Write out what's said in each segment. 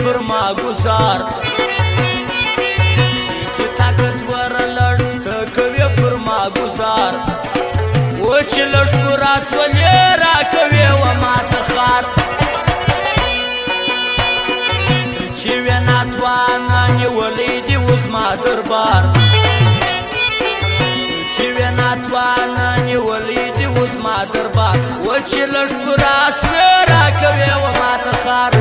پر ما گزار چې طاقتور لړ ته کوې پر ما گزار و چې لږ پر اسولې راکوې و ماته خار چې وې ناتوانه نیولې دي اوس ما دربار چې وې ناتوانه نیولې دي اوس ما دربار و چې لږ پر اسولې راکوې و ماته خار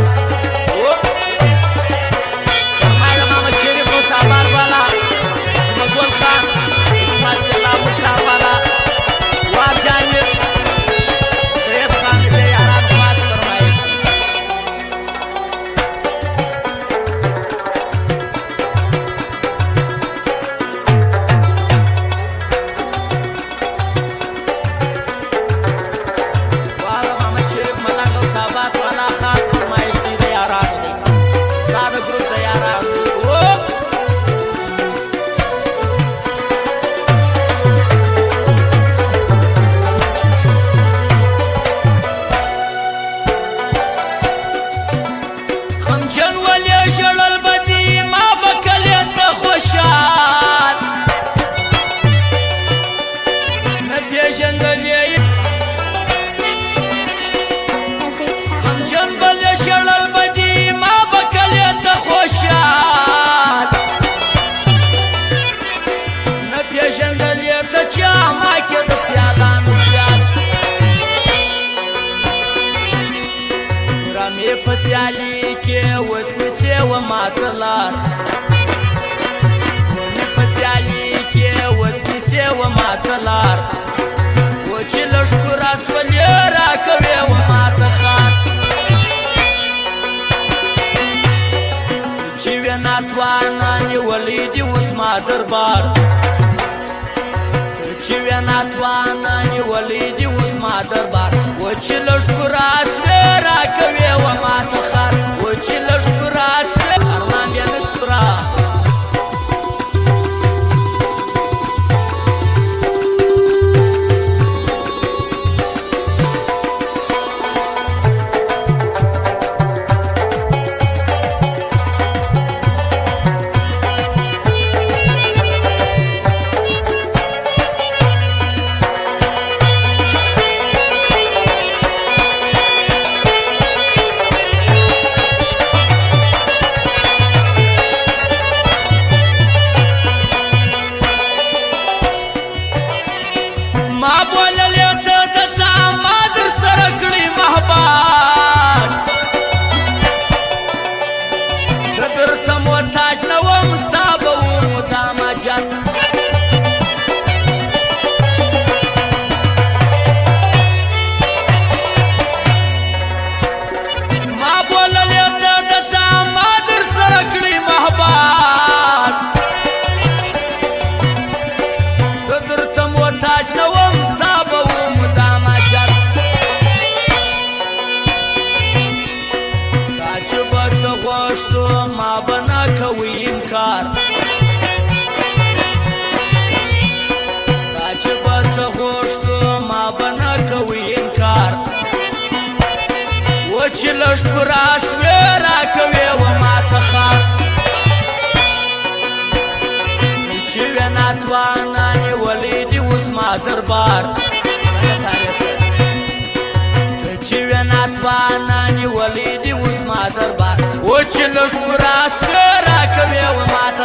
پسیالی کې اوس مې سیوه ماته لار مې پسیالی کې اوس مې سیوه ماته لار و چې لږ پر اسولې راکوې و ماته خان چې وې ناتوانه نیولې دي اوس ما دربار چې وې ناتوانه نیولې دي اوس ما دربار و چې لږ پر اسولې راکوې و ماته خار و چې لږ پر اسولې ارمان بیا نسپرا چې لږ پر اسولې راکوې و ماته خار چې وې ناتوانه نیولې دي اوس ما دربار چې وې ناتوانه نیولې دي اوس ما دربار و چې لږ پر اسولې راکوې و ماته